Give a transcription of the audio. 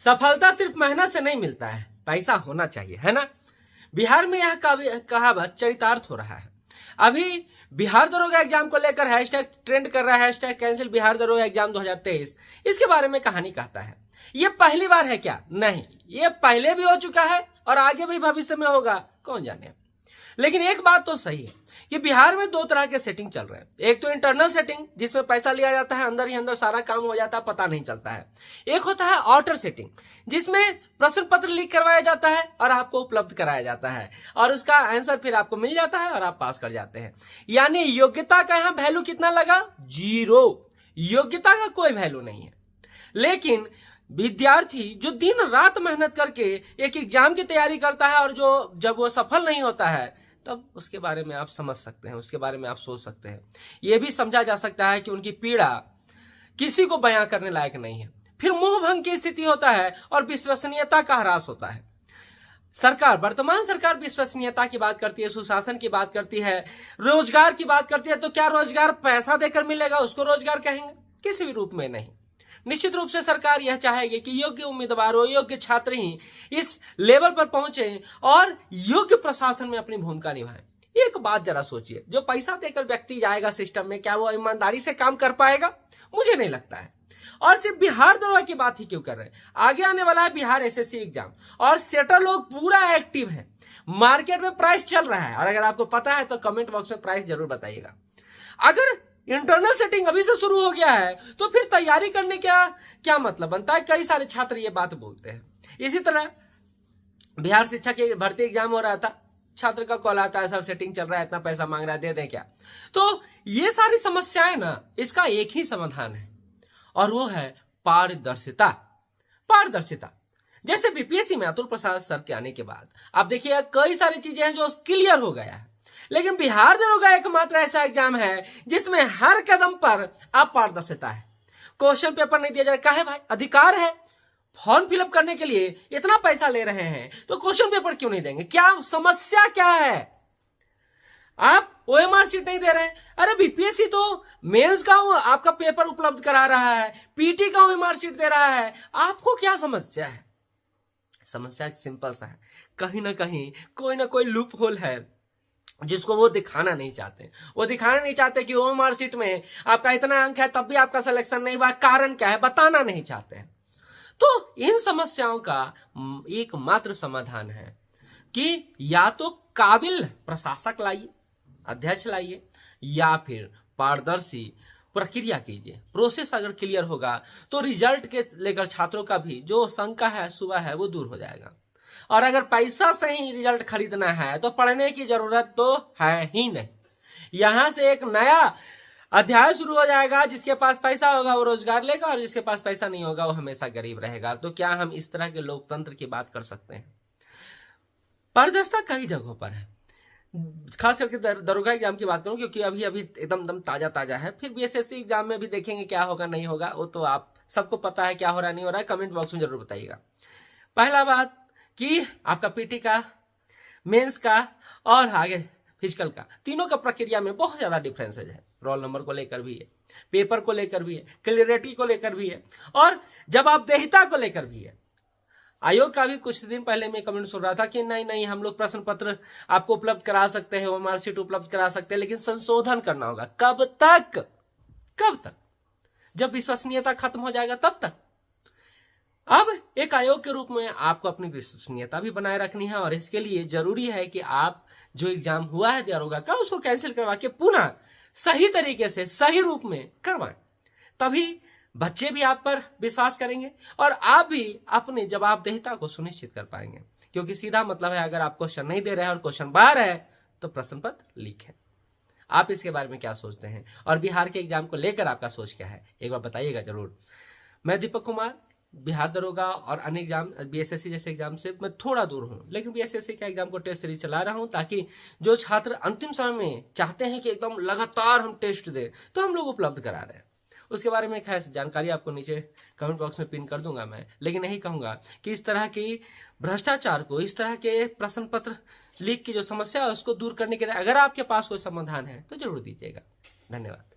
सफलता सिर्फ मेहनत से नहीं मिलता है, पैसा होना चाहिए, है ना। बिहार में यह कहावत चरितार्थ हो रहा है। अभी बिहार दरोगा एग्जाम को लेकर हैशटैग ट्रेंड कर रहा है, हैशटैग कैंसिल बिहार दरोगा एग्जाम 2023। इसके बारे में कहानी कहता है, ये पहली बार है क्या? नहीं, ये पहले भी हो चुका है और आगे भी भविष्य में होगा, कौन जाने। लेकिन एक बात तो सही है कि बिहार में दो तरह के सेटिंग चल रहे हैं। एक तो इंटरनल सेटिंग जिसमें पैसा लिया जाता है, अंदर ही अंदर सारा काम हो जाता है, पता नहीं चलता है। एक होता है आउटर सेटिंग जिसमें प्रश्न पत्र लीक करवाया जाता है और आपको उपलब्ध कराया जाता है और उसका आंसर फिर आपको मिल जाता है और आप पास कर जाते हैं। यानी योग्यता का यहाँ वैल्यू कितना लगा? 0। योग्यता का कोई वैल्यू नहीं है। लेकिन विद्यार्थी जो दिन रात मेहनत करके एक एग्जाम की तैयारी करता है और जो जब वो सफल नहीं होता है तब उसके बारे में आप समझ सकते हैं, उसके बारे में आप सोच सकते हैं। यह भी समझा जा सकता है कि उनकी पीड़ा किसी को बयां करने लायक नहीं है। फिर मोह भंग की स्थिति होता है और विश्वसनीयता का ह्रास होता है। वर्तमान सरकार विश्वसनीयता की बात करती है, सुशासन की बात करती है, रोजगार की बात करती है। तो क्या रोजगार पैसा देकर मिलेगा उसको रोजगार कहेंगे? किसी भी रूप में नहीं। निश्चित रूप से सरकार यह चाहेगी कि योग्य उम्मीदवार और योग्य छात्र ही इस लेवल पर पहुंचे और योग्य प्रशासन में अपनी भूमिका निभाएं। एक बात जरा सोचिए, जो पैसा देकर व्यक्ति जाएगा सिस्टम में, क्या वो ईमानदारी से काम कर पाएगा? मुझे नहीं लगता है। और सिर्फ बिहार दरोगा की बात ही क्यों कर रहे हैं, आगे आने वाला है बिहार एसएससी एग्जाम और सेटर लोग पूरा एक्टिव है। मार्केट में प्राइस चल रहा है और अगर आपको पता है तो कमेंट बॉक्स में प्राइस जरूर बताइएगा। अगर इंटरनल सेटिंग अभी से शुरू हो गया है तो फिर तैयारी करने का क्या मतलब बनता है? कई सारे छात्र ये बात बोलते हैं। इसी तरह बिहार शिक्षा के भर्ती एग्जाम हो रहा था, छात्र का कॉल आता है, सर सेटिंग चल रहा है, इतना पैसा मांग रहा है, दे दें क्या? तो ये सारी समस्याएं ना, इसका एक ही समाधान है और वो है पारदर्शिता। पारदर्शिता जैसे बीपीएससी में अतुल प्रसाद सर के आने के बाद आप देखिए कई सारी चीजें हैं जो क्लियर हो गया है। लेकिन बिहार दरोगा एकमात्र ऐसा एग्जाम है जिसमें हर कदम पर अपारदर्शिता है। क्वेश्चन पेपर नहीं दिया जा रहा है भाई, अधिकार है। फॉर्म फिलअप करने के लिए इतना पैसा ले रहे हैं तो क्वेश्चन पेपर क्यों नहीं देंगे? क्या समस्या क्या है? आप ओएमआर शीट नहीं दे रहे हैं। अरे बीपीएससी तो मेंस का आपका पेपर उपलब्ध करा रहा है, पीटी का ओएमआर शीट दे रहा है, आपको क्या समस्या है? समस्या सिंपल सा है, कहीं ना कहीं कोई ना कोई लूप होल है जिसको वो दिखाना नहीं चाहते। वो दिखाना नहीं चाहते कि ओएमआर शीट में आपका इतना अंक है तब भी आपका सिलेक्शन नहीं हुआ, कारण क्या है बताना नहीं चाहते हैं। तो इन समस्याओं का एकमात्र समाधान है कि या तो काबिल प्रशासक लाइए, अध्यक्ष लाइए, या फिर पारदर्शी प्रक्रिया कीजिए। प्रोसेस अगर क्लियर होगा तो रिजल्ट के लेकर छात्रों का भी जो शंका है, सुबह है, वो दूर हो जाएगा। और अगर पैसा से ही रिजल्ट खरीदना है तो पढ़ने की जरूरत तो है ही नहीं। यहां से एक नया अध्याय शुरू हो जाएगा, जिसके पास पैसा होगा वो रोजगार लेगा और जिसके पास पैसा नहीं होगा वो हमेशा गरीब रहेगा। तो क्या हम इस तरह के लोकतंत्र की बात कर सकते हैं? पारदर्शिता कई जगहों पर है, खास करके दरोगा एग्जाम की बात करूं क्योंकि अभी एकदम ताजा है। फिर बीएसएससी एग्जाम में भी देखेंगे क्या होगा नहीं होगा, वो तो आप सबको पता है क्या हो रहा नहीं हो रहा है। कमेंट बॉक्स में जरूर बताइएगा। पहला बात कि आपका पीटी का, मेंस का और आगे फिजिकल का, तीनों का प्रक्रिया में बहुत ज्यादा डिफरेंसेज है। रोल नंबर को लेकर भी है, पेपर को लेकर भी है, क्लियरिटी को लेकर भी है और जवाबदेहिता को लेकर भी है। आयोग का भी कुछ दिन पहले मैं कमेंट सुन रहा था कि नहीं हम लोग प्रश्न पत्र आपको उपलब्ध करा सकते हैं, ओएमआर शीट उपलब्ध करा सकते हैं, लेकिन संशोधन करना होगा। कब तक? जब विश्वसनीयता खत्म हो जाएगा तब तक। अब एक आयोग के रूप में आपको अपनी विश्वसनीयता भी बनाए रखनी है और इसके लिए जरूरी है कि आप जो एग्जाम हुआ है दरोगा का उसको कैंसिल करवा के पुनः सही तरीके से सही रूप में करवाएं। तभी बच्चे भी आप पर विश्वास करेंगे और आप भी अपनी जवाबदेहिता को सुनिश्चित कर पाएंगे। क्योंकि सीधा मतलब है, अगर आप क्वेश्चन नहीं दे रहे हैं और क्वेश्चन बाहर है तो प्रश्न पत्र लीक है। आप इसके बारे में क्या सोचते हैं और बिहार के एग्जाम को लेकर आपका सोच क्या है, एक बार बताइएगा जरूर। मैं दीपक कुमार, बिहार दरोगा और अन्य एग्जाम बीएसएससी जैसे एग्जाम से मैं थोड़ा दूर हूं, लेकिन बीएसएससी का एग्जाम को टेस्ट सीरीज चला रहा हूं ताकि जो छात्र अंतिम समय में चाहते हैं कि एकदम लगातार हम टेस्ट दें तो हम लोग उपलब्ध करा रहे हैं। उसके बारे में खैर जानकारी आपको नीचे कमेंट बॉक्स में पिन कर दूंगा मैं, लेकिन यही कहूंगा कि इस तरह की भ्रष्टाचार को, इस तरह के प्रश्न पत्र लीक की जो समस्या है उसको दूर करने के लिए अगर आपके पास कोई समाधान है तो जरूर दीजिएगा। धन्यवाद।